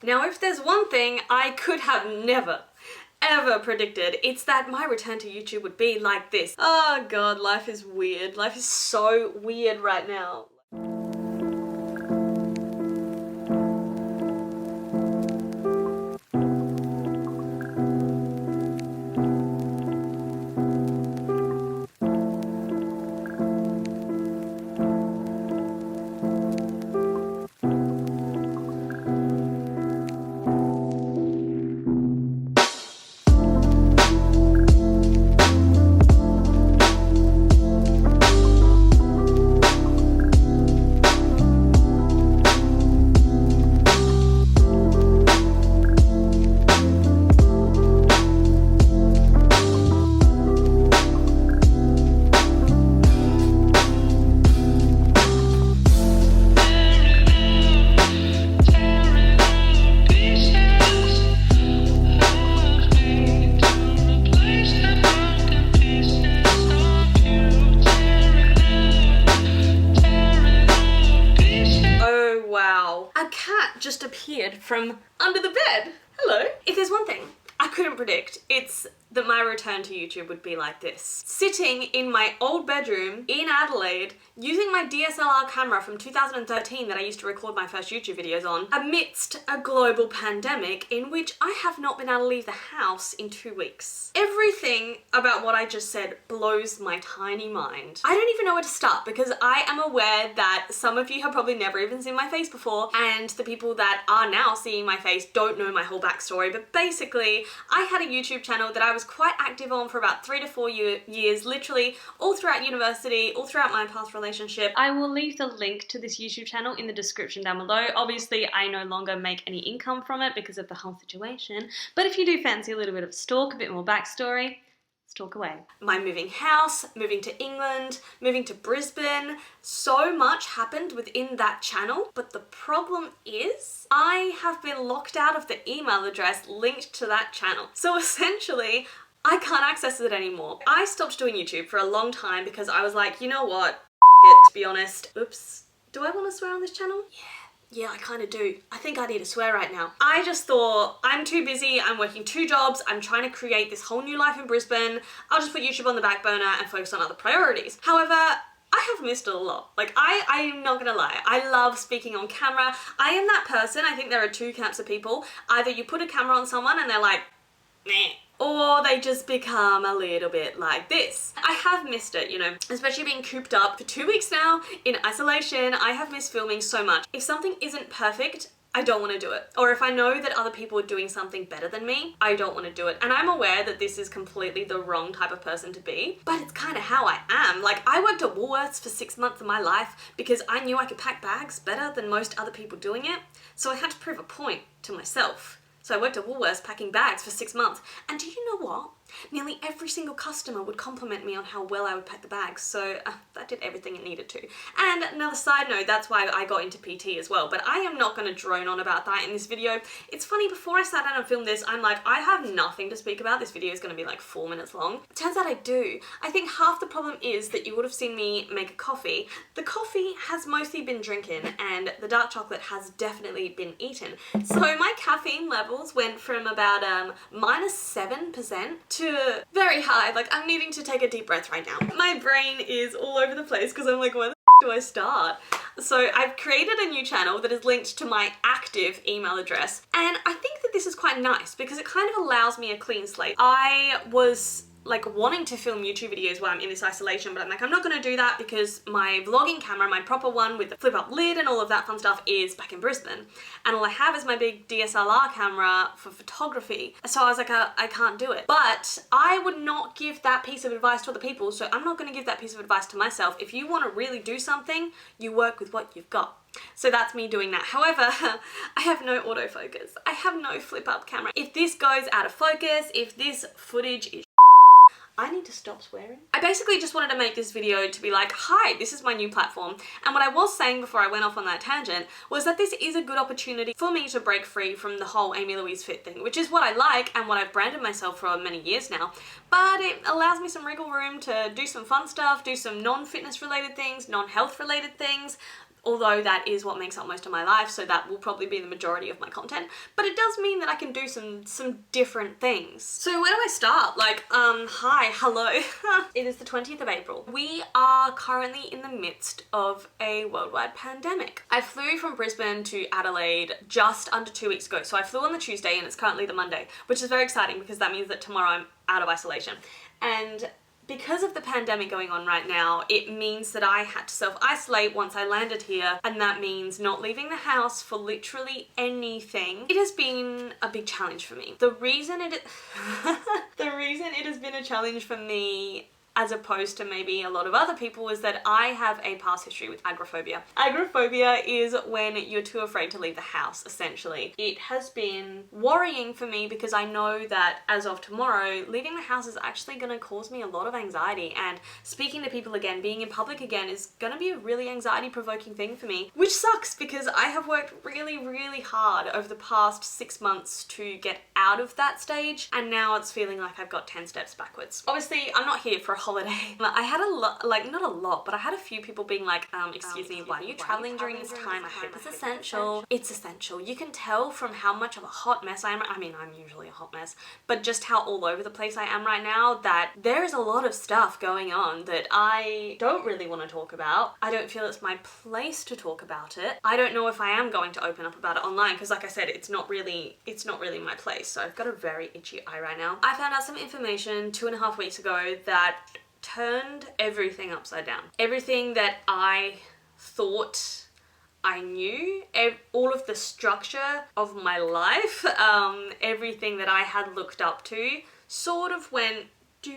Now, if there's one thing I could have never, ever predicted, it's that my return to YouTube would be like this. Oh god, life is weird. Life is so weird right now. Just appeared from under the bed. Hello. If there's one thing I couldn't predict, it's that my return to YouTube would be like this. Sitting in my old bedroom in Adelaide, using my DSLR camera from 2013 that I used to record my first YouTube videos on, amidst a global pandemic in which I have not been able to leave the house in 2 weeks. Everything about what I just said blows my tiny mind. I don't even know where to start because I am aware that some of you have probably never even seen my face before, and the people that are now seeing my face don't know my whole backstory, but basically I had a YouTube channel that I was quite active on for about 3 to 4 years, literally all throughout university, all throughout my past relationship. I will leave the link to this YouTube channel in the description down below. Obviously, I no longer make any income from it because of the whole situation, but if you do fancy a little bit of stalk, a bit more backstory, talk away. My moving house, moving to England, moving to Brisbane, so much happened within that channel, but the problem is I have been locked out of the email address linked to that channel. So essentially, I can't access it anymore. I stopped doing YouTube for a long time because I was like, you know what, it, to be honest. Oops, do I want to swear on this channel? Yeah, I kind of do. I think I need to swear right now. I just thought, I'm too busy, I'm working 2 jobs, I'm trying to create this whole new life in Brisbane, I'll just put YouTube on the back burner and focus on other priorities. However, I have missed it a lot. Like, I'm not gonna lie, I love speaking on camera. I am that person. I think there are 2 camps of people. Either you put a camera on someone and they're like, meh, or they just become a little bit like this. I have missed it, you know, especially being cooped up for 2 weeks now in isolation. I have missed filming so much. If something isn't perfect, I don't want to do it. Or if I know that other people are doing something better than me, I don't want to do it. And I'm aware that this is completely the wrong type of person to be, but it's kind of how I am. Like, I worked at Woolworths for 6 months of my life because I knew I could pack bags better than most other people doing it. So I had to prove a point to myself. So I worked at Woolworths packing bags for 6 months. And do you know what? Nearly every single customer would compliment me on how well I would pack the bags, so that did everything it needed to. And another side note, that's why I got into PT as well, but I am not going to drone on about that in this video. It's funny, before I sat down and filmed this, I'm like, I have nothing to speak about. This video is going to be like 4 minutes long. Turns out I do. I think half the problem is that you would have seen me make a coffee. The coffee has mostly been drinking and the dark chocolate has definitely been eaten. So my caffeine levels went from about -7% to very high. Like, I'm needing to take a deep breath right now. My brain is all over the place because I'm like, where the do I start? So I've created a new channel that is linked to my active email address, and I think that this is quite nice because it kind of allows me a clean slate. I was like wanting to film YouTube videos while I'm in this isolation, but I'm like, I'm not gonna do that because my vlogging camera, my proper one with the flip up lid and all of that fun stuff, is back in Brisbane. And all I have is my big DSLR camera for photography. So I was like, I can't do it. But I would not give that piece of advice to other people, so I'm not gonna give that piece of advice to myself. If you wanna really do something, you work with what you've got. So that's me doing that. However, I have no autofocus. I have no flip up camera. If this goes out of focus, if this footage is I need to stop swearing. I basically just wanted to make this video to be like, hi, this is my new platform. And what I was saying before I went off on that tangent was that this is a good opportunity for me to break free from the whole Amy Louise Fit thing, which is what I like and what I've branded myself for many years now. But it allows me some wriggle room to do some fun stuff, do some non-fitness related things, non-health related things, although that is what makes up most of my life, so that will probably be the majority of my content, but it does mean that I can do some different things. So where do I start? Like, hi, hello. It is the 20th of April. We are currently in the midst of a worldwide pandemic. I flew from Brisbane to Adelaide just under 2 weeks ago. So I flew on the Tuesday and it's currently the Monday, which is very exciting because that means that tomorrow I'm out of isolation. And because of the pandemic going on right now, it means that I had to self-isolate once I landed here, and that means not leaving the house for literally anything. It has been a big challenge for me. The reason it has been a challenge for me, as opposed to maybe a lot of other people, is that I have a past history with agoraphobia. Agoraphobia is when you're too afraid to leave the house, essentially. It has been worrying for me because I know that as of tomorrow, leaving the house is actually going to cause me a lot of anxiety, and speaking to people again, being in public again, is going to be a really anxiety-provoking thing for me, which sucks because I have worked really, really hard over the past 6 months to get out of that stage, and now it's feeling like I've got 10 steps backwards. Obviously, I'm not here for a holiday. I had a lot, like not a lot, but I had a few people being like, excuse me, why are you traveling during this time? I hope it's essential. It's essential. You can tell from how much of a hot mess I am. I mean, I'm usually a hot mess, but just how all over the place I am right now, that there is a lot of stuff going on that I don't really want to talk about. I don't feel it's my place to talk about it. I don't know if I am going to open up about it online because, like I said, it's not really my place. So I've got a very itchy eye right now. I found out some information 2.5 weeks ago that turned everything upside down. Everything that I thought I knew, all of the structure of my life, everything that I had looked up to sort of went do.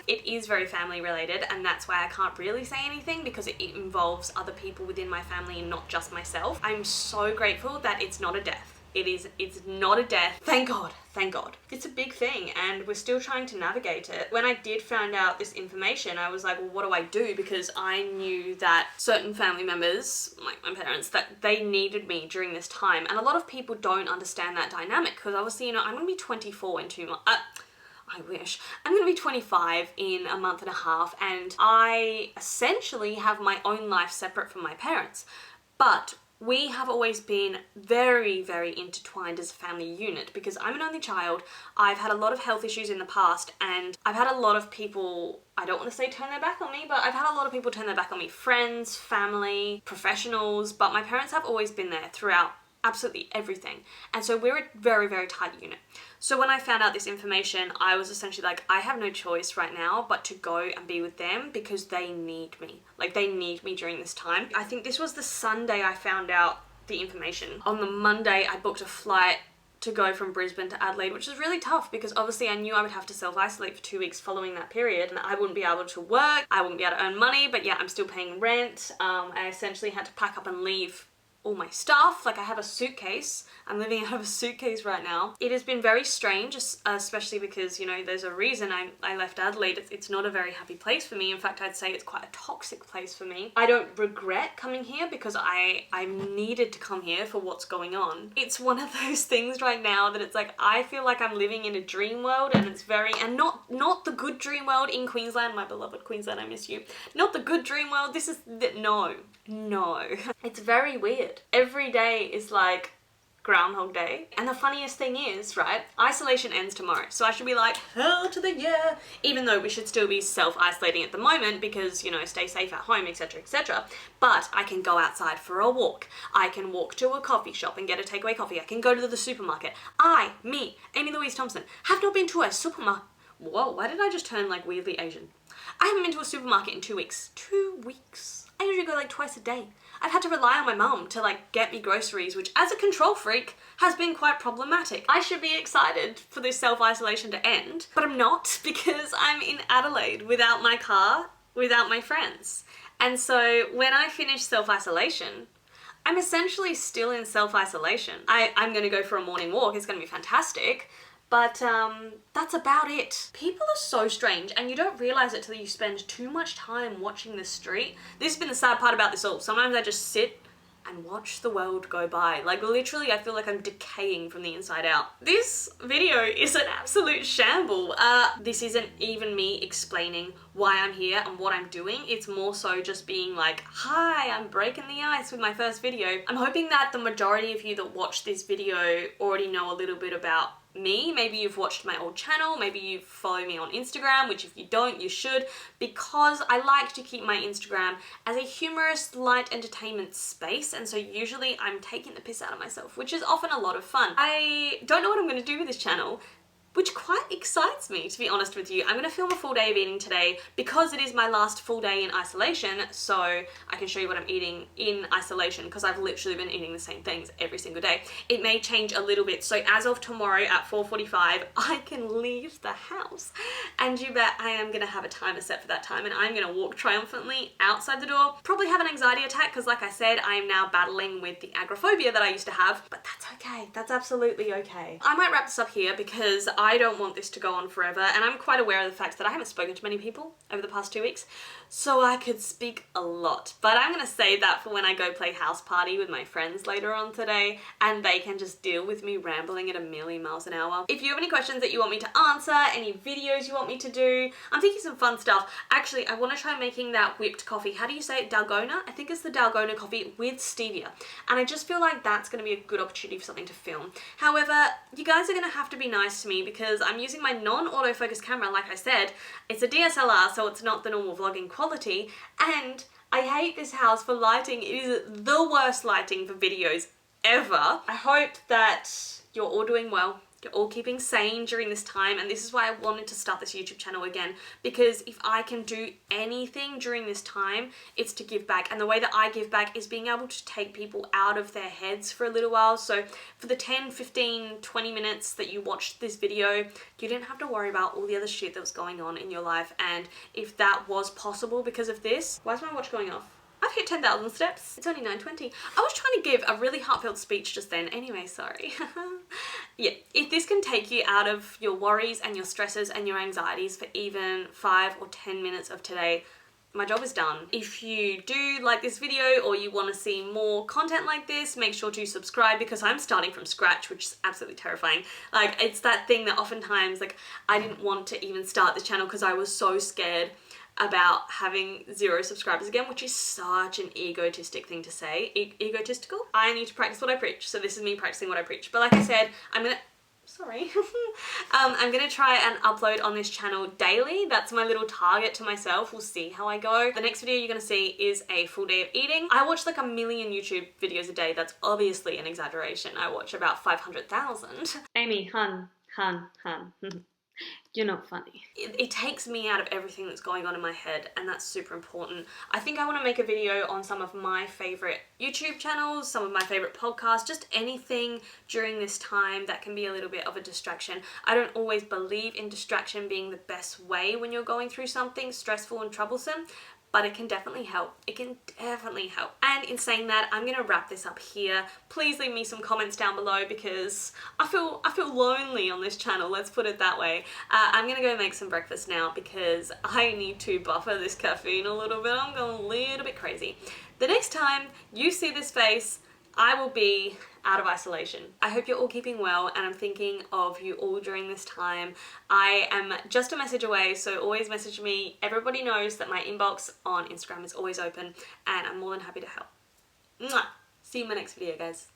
It is very family related, and that's why I can't really say anything because it involves other people within my family and not just myself. I'm so grateful that it's not a death. It's not a death. Thank God. Thank God. It's a big thing and we're still trying to navigate it. When I did find out this information, I was like, well, what do I do? Because I knew that certain family members, like my parents, that they needed me during this time. And a lot of people don't understand that dynamic because obviously, you know, I'm going to be 24 in 2 months. I wish. I'm going to be 25 in a month and a half, and I essentially have my own life separate from my parents. But we have always been very, very intertwined as a family unit because I'm an only child. I've had a lot of health issues in the past, and I've had a lot of people, I don't want to say turn their back on me, but I've had a lot of people turn their back on me. Friends, family, professionals, but my parents have always been there throughout absolutely everything. And so we're a very, very tight unit. So when I found out this information, I was essentially like, I have no choice right now but to go and be with them because they need me. Like, they need me during this time. I think this was the Sunday I found out the information. On the Monday, I booked a flight to go from Brisbane to Adelaide, which is really tough because obviously I knew I would have to self-isolate for 2 weeks following that period, and I wouldn't be able to work, I wouldn't be able to earn money, but yeah, I'm still paying rent. I essentially had to pack up and leave all my stuff. Like, I have a suitcase. I'm living out of a suitcase right now. It has been very strange, especially because, you know, there's a reason I left Adelaide. It's not a very happy place for me. In fact, I'd say it's quite a toxic place for me. I don't regret coming here because I needed to come here for what's going on. It's one of those things right now that it's like, I feel like I'm living in a dream world, and it's very, and not the good dream world in Queensland, my beloved Queensland, I miss you. Not the good dream world. This is, no. It's very weird. Every day is like Groundhog Day. And the funniest thing is, right, isolation ends tomorrow. So I should be like, hell to the yeah, even though we should still be self-isolating at the moment because, you know, stay safe at home, etc, etc. But I can go outside for a walk. I can walk to a coffee shop and get a takeaway coffee. I can go to the supermarket. Me, Amy Louise Thompson, have not been to a supermarket. Whoa, why did I just turn like weirdly Asian? I haven't been to a supermarket in 2 weeks. 2 weeks. I usually go like twice a day. I've had to rely on my mum to like get me groceries, which as a control freak has been quite problematic. I should be excited for this self-isolation to end, but I'm not because I'm in Adelaide without my car, without my friends. And so when I finish self-isolation, I'm essentially still in self-isolation. I'm going to go for a morning walk. It's going to be fantastic. But that's about it. People are so strange, and you don't realize it till you spend too much time watching the street. This has been the sad part about this all. Sometimes I just sit and watch the world go by. Like literally, I feel like I'm decaying from the inside out. This video is an absolute shamble. This isn't even me explaining why I'm here and what I'm doing. It's more so just being like, hi, I'm breaking the ice with my first video. I'm hoping that the majority of you that watch this video already know a little bit about me. Maybe you've watched my old channel, maybe you follow me on Instagram, which if you don't, you should, because I like to keep my Instagram as a humorous, light entertainment space, and so usually I'm taking the piss out of myself, which is often a lot of fun. I don't know what I'm going to do with this channel, which quite excites me, to be honest with you. I'm gonna film a full day of eating today because it is my last full day in isolation, so I can show you what I'm eating in isolation because I've literally been eating the same things every single day. It may change a little bit, so as of tomorrow at 4:45, I can leave the house. And you bet I am gonna have a timer set for that time, and I'm gonna walk triumphantly outside the door. Probably have an anxiety attack because, like I said, I am now battling with the agoraphobia that I used to have, but that's okay. That's absolutely okay. I might wrap this up here because I don't want this to go on forever, and I'm quite aware of the fact that I haven't spoken to many people over the past 2 weeks, so I could speak a lot. But I'm gonna save that for when I go play house party with my friends later on today, and they can just deal with me rambling at a million miles an hour. If you have any questions that you want me to answer, any videos you want me to do, I'm thinking some fun stuff. Actually, I want to try making that whipped coffee. How do you say it? Dalgona? I think it's the Dalgona coffee with stevia. And I just feel like that's going to be a good opportunity for something to film. However, you guys are going to have to be nice to me because I'm using my non-autofocus camera, like I said. It's a DSLR, so it's not the normal vlogging quality. And I hate this house for lighting. It is the worst lighting for videos ever. I hope that you're all doing well. You're all keeping sane during this time, and this is why I wanted to start this YouTube channel again, because if I can do anything during this time, it's to give back. And the way that I give back is being able to take people out of their heads for a little while. So for the 10, 15, 20 minutes that you watched this video, you didn't have to worry about all the other shit that was going on in your life. And if that was possible because of this, why is my watch going off? I've hit 10,000 steps. It's only 9:20. I was trying to give a really heartfelt speech just then. Anyway, sorry. Yeah, if this can take you out of your worries and your stresses and your anxieties for even 5 or 10 minutes of today, my job is done. If you do like this video or you want to see more content like this, make sure to subscribe because I'm starting from scratch, which is absolutely terrifying. Like, it's that thing that oftentimes, like, I didn't want to even start this channel because I was so scared about having 0 subscribers again, which is such an egotistic thing to say. Egotistical? I need to practice what I preach, so this is me practicing what I preach. But like I said, I'm gonna try and upload on this channel daily. That's my little target to myself. We'll see how I go. The next video you're gonna see is a full day of eating. I watch like 1 million YouTube videos a day. That's obviously an exaggeration. I watch about 500,000. Amy, hun. You're not funny. It takes me out of everything that's going on in my head, and that's super important. I think I want to make a video on some of my favorite YouTube channels, some of my favorite podcasts, just anything during this time that can be a little bit of a distraction. I don't always believe in distraction being the best way when you're going through something stressful and troublesome, but it can definitely help. It can definitely help. And in saying that, I'm gonna wrap this up here. Please leave me some comments down below because I feel lonely on this channel, let's put it that way. I'm gonna go make some breakfast now because I need to buffer this caffeine a little bit. I'm going a little bit crazy. The next time you see this face, I will be out of isolation. I hope you're all keeping well, and I'm thinking of you all during this time. I am just a message away, so always message me. Everybody knows that my inbox on Instagram is always open, and I'm more than happy to help. Mwah! See you in my next video, guys.